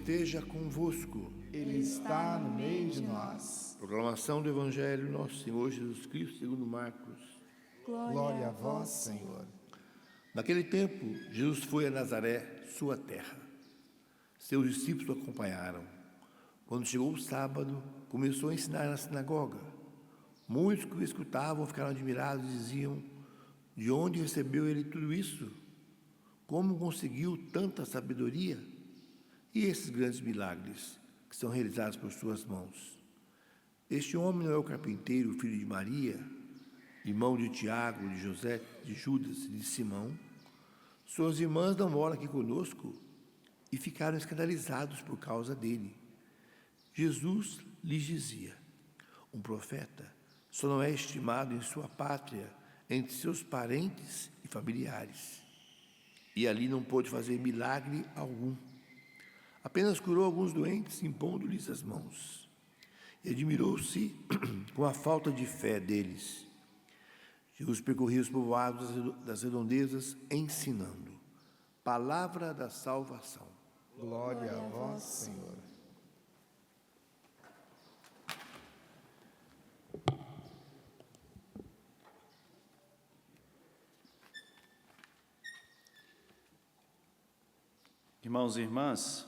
esteja convosco. Ele está no meio de nós. Proclamação do Evangelho, nosso Senhor Jesus Cristo, segundo Marcos. Glória a vós, Senhor. Naquele tempo, Jesus foi a Nazaré, sua terra. Seus discípulos o acompanharam. Quando chegou o sábado, começou a ensinar na sinagoga. Muitos que o escutavam ficaram admirados e diziam: de onde recebeu ele tudo isso? Como conseguiu tanta sabedoria? E esses grandes milagres que são realizados por suas mãos? Este homem não é o carpinteiro, filho de Maria, irmão de Tiago, de José, de Judas e de Simão? Suas irmãs não moram aqui conosco? E ficaram escandalizados por causa dele. Jesus lhes dizia: um profeta só não é estimado em sua pátria, entre seus parentes e familiares. E ali não pôde fazer milagre algum. Apenas curou alguns doentes, impondo-lhes as mãos. E admirou-se com a falta de fé deles. Jesus percorria os povoados das redondezas, ensinando. Palavra da salvação. Glória a vós, Senhor. Irmãos e irmãs,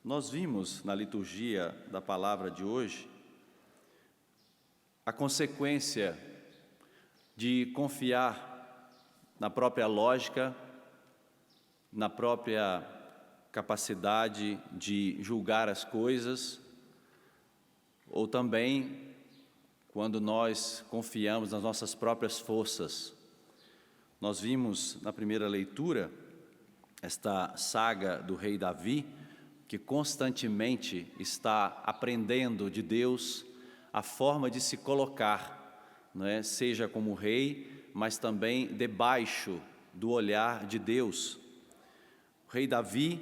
nós vimos na liturgia da palavra de hoje a consequência de confiar na própria lógica, na própria capacidade de julgar as coisas, ou também quando nós confiamos nas nossas próprias forças. Nós vimos na primeira leitura esta saga do rei Davi, que constantemente está aprendendo de Deus a forma de se colocar, não é? Seja como rei, mas também debaixo do olhar de Deus. O rei Davi,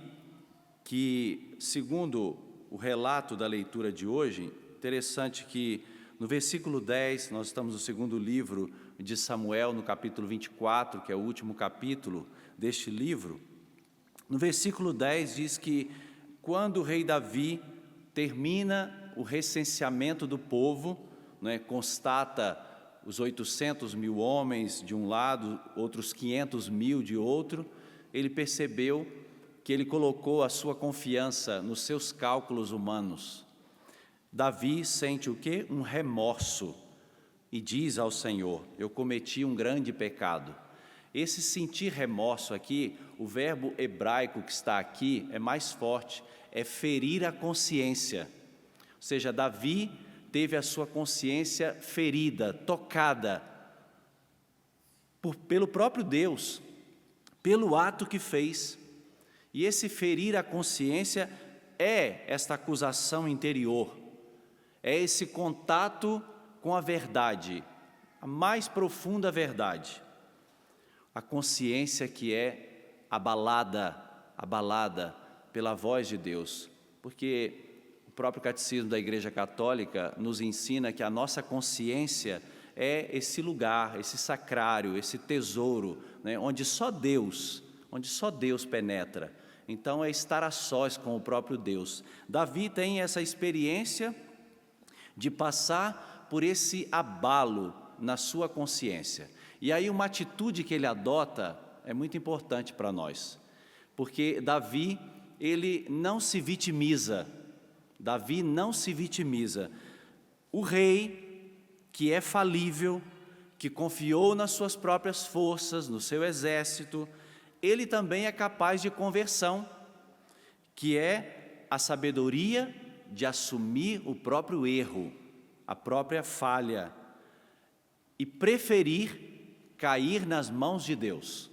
que segundo o relato da leitura de hoje, interessante que no versículo 10, nós estamos no segundo livro de Samuel, no capítulo 24, que é o último capítulo deste livro. No versículo 10 diz que quando o rei Davi termina o recenseamento do povo, né, constata os 800.000 homens de um lado, outros 500.000 de outro, ele percebeu que ele colocou a sua confiança nos seus cálculos humanos. Davi sente o quê? Um remorso e diz ao Senhor: eu cometi um grande pecado. Esse sentir remorso aqui, o verbo hebraico que está aqui é mais forte, é ferir a consciência. Ou seja, Davi teve a sua consciência ferida, tocada pelo próprio Deus, pelo ato que fez. E esse ferir a consciência é esta acusação interior, é esse contato com a verdade, a mais profunda verdade. A consciência que é abalada pela voz de Deus, porque o próprio catecismo da Igreja Católica nos ensina que a nossa consciência é esse lugar, esse sacrário, esse tesouro, né, onde só Deus penetra. Então é estar a sós com o próprio Deus. Davi tem essa experiência de passar por esse abalo na sua consciência. E aí uma atitude que ele adota é muito importante para nós, porque Davi, ele não se vitimiza. Davi não se vitimiza. O rei, que é falível, que confiou nas suas próprias forças, no seu exército, ele também é capaz de conversão, que é a sabedoria de assumir o próprio erro, a própria falha, e preferir cair nas mãos de Deus.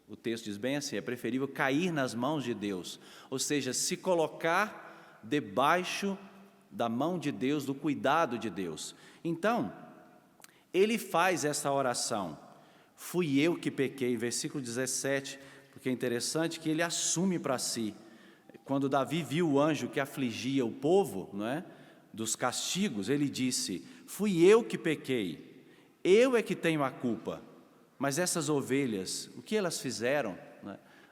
O texto diz bem assim: é preferível cair nas mãos de Deus, ou seja, se colocar debaixo da mão de Deus, do cuidado de Deus. Então, ele faz essa oração: fui eu que pequei, versículo 17, porque é interessante que ele assume para si. Quando Davi viu o anjo que afligia o povo, não é, dos castigos, ele disse: fui eu que pequei, eu é que tenho a culpa. Mas essas ovelhas, o que elas fizeram?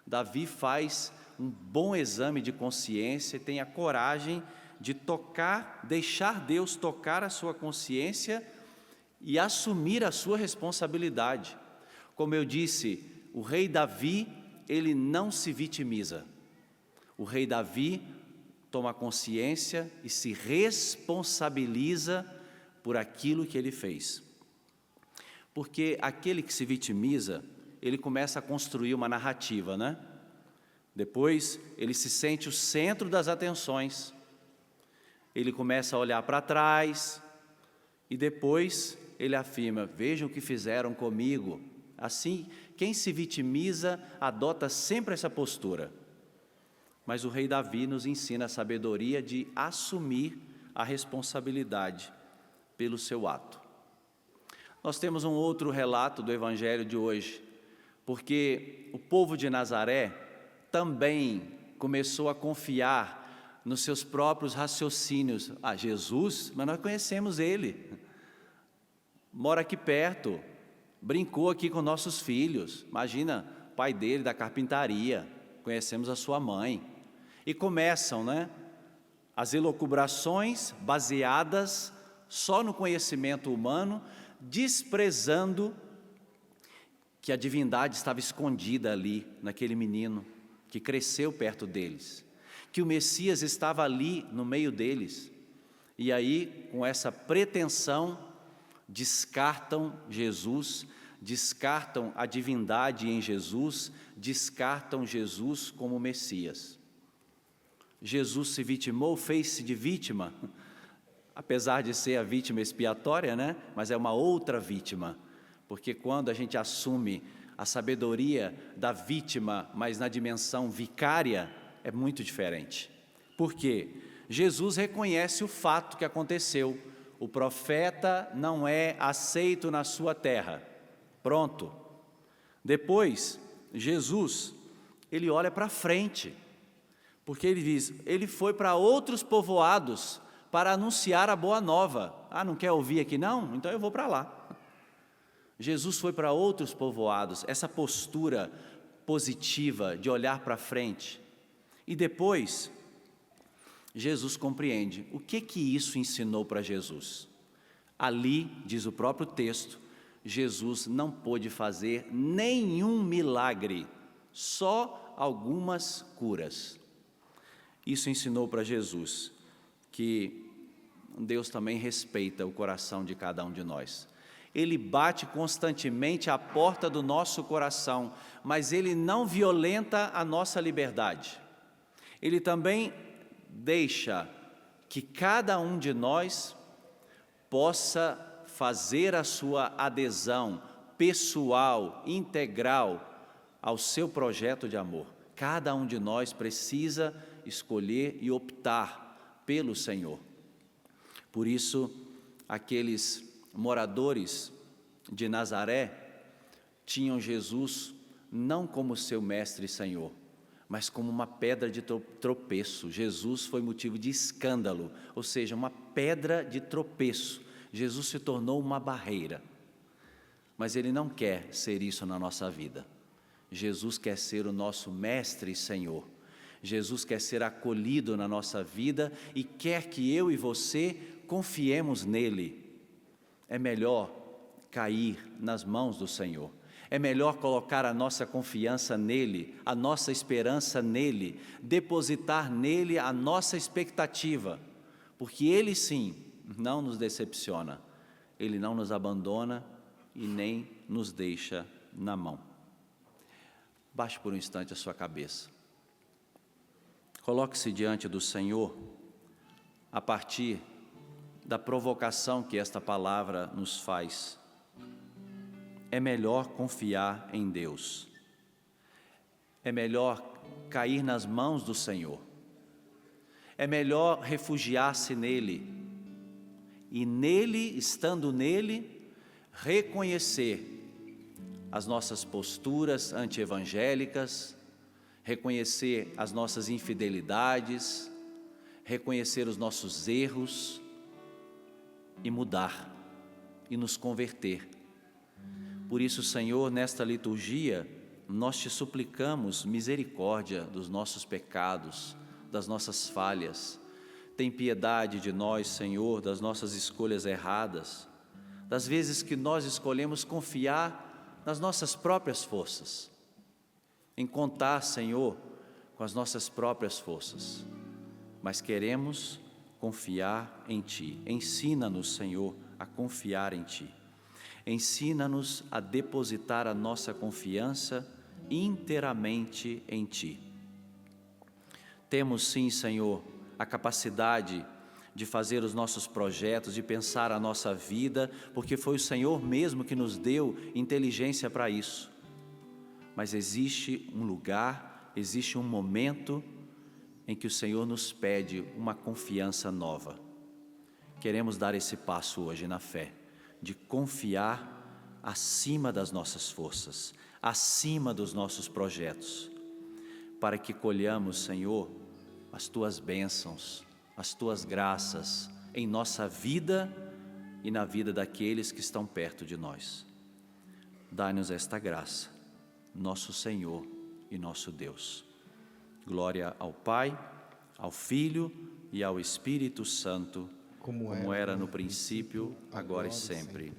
Davi faz um bom exame de consciência e tenha coragem de tocar, deixar Deus tocar a sua consciência e assumir a sua responsabilidade. Como eu disse, o rei Davi, ele não se vitimiza. O rei Davi toma consciência e se responsabiliza por aquilo que ele fez. Porque aquele que se vitimiza, ele começa a construir uma narrativa, né? Depois, ele se sente o centro das atenções. Ele começa a olhar para trás e depois ele afirma: vejam o que fizeram comigo. Assim, quem se vitimiza adota sempre essa postura. Mas o rei Davi nos ensina a sabedoria de assumir a responsabilidade pelo seu ato. Nós temos um outro relato do Evangelho de hoje, porque o povo de Nazaré também começou a confiar nos seus próprios raciocínios. Jesus, mas nós conhecemos ele, mora aqui perto, brincou aqui com nossos filhos, imagina, o pai dele da carpintaria, conhecemos a sua mãe. E começam, as elucubrações baseadas só no conhecimento humano, desprezando que a divindade estava escondida ali, naquele menino que cresceu perto deles, que o Messias estava ali no meio deles. E aí, com essa pretensão, descartam Jesus, descartam a divindade em Jesus, descartam Jesus como Messias. Jesus se vitimou, fez-se de vítima, apesar de ser a vítima expiatória, mas é uma outra vítima, porque quando a gente assume a sabedoria da vítima, mas na dimensão vicária, é muito diferente. Por quê? Jesus reconhece o fato que aconteceu. O profeta não é aceito na sua terra. Pronto. Depois, Jesus, ele olha para frente, porque ele diz, ele foi para outros povoados para anunciar a boa nova. Não quer ouvir aqui não? Então eu vou para lá. Jesus foi para outros povoados, essa postura positiva de olhar para frente. E depois, Jesus compreende o que isso ensinou para Jesus. Ali, diz o próprio texto, Jesus não pôde fazer nenhum milagre, só algumas curas. Isso ensinou para Jesus que Deus também respeita o coração de cada um de nós. Ele bate constantemente à porta do nosso coração, mas Ele não violenta a nossa liberdade. Ele também deixa que cada um de nós possa fazer a sua adesão pessoal, integral, ao seu projeto de amor. Cada um de nós precisa escolher e optar pelo Senhor. Por isso, aqueles moradores de Nazaré tinham Jesus não como seu mestre e Senhor, mas como uma pedra de tropeço. Jesus foi motivo de escândalo, ou seja, uma pedra de tropeço. Jesus se tornou uma barreira, mas Ele não quer ser isso na nossa vida. Jesus quer ser o nosso mestre e Senhor. Jesus quer ser acolhido na nossa vida e quer que eu e você confiemos nele. É melhor cair nas mãos do Senhor. É melhor colocar a nossa confiança nele, a nossa esperança nele, depositar nele a nossa expectativa, porque ele sim não nos decepciona, ele não nos abandona e nem nos deixa na mão. Baixe por um instante a sua cabeça. Coloque-se diante do Senhor a partir da provocação que esta palavra nos faz. É melhor confiar em Deus. É melhor cair nas mãos do Senhor. É melhor refugiar-se nele. E nele, estando nele, reconhecer as nossas posturas anti-evangélicas, reconhecer as nossas infidelidades, reconhecer os nossos erros e mudar e nos converter. Por isso, Senhor, nesta liturgia, nós te suplicamos misericórdia dos nossos pecados, das nossas falhas. Tem piedade de nós, Senhor, das nossas escolhas erradas, das vezes que nós escolhemos confiar nas nossas próprias forças, em contar, Senhor, com as nossas próprias forças, mas queremos confiar em Ti. Ensina-nos, Senhor, a confiar em Ti. Ensina-nos a depositar a nossa confiança inteiramente em Ti. Temos sim, Senhor, a capacidade de fazer os nossos projetos, de pensar a nossa vida, porque foi o Senhor mesmo que nos deu inteligência para isso. Mas existe um lugar, existe um momento em que o Senhor nos pede uma confiança nova. Queremos dar esse passo hoje na fé, de confiar acima das nossas forças, acima dos nossos projetos, para que colhamos, Senhor, as Tuas bênçãos, as Tuas graças em nossa vida e na vida daqueles que estão perto de nós. Dai-nos esta graça, nosso Senhor e nosso Deus. Glória ao Pai, ao Filho e ao Espírito Santo, como era no princípio, agora e sempre.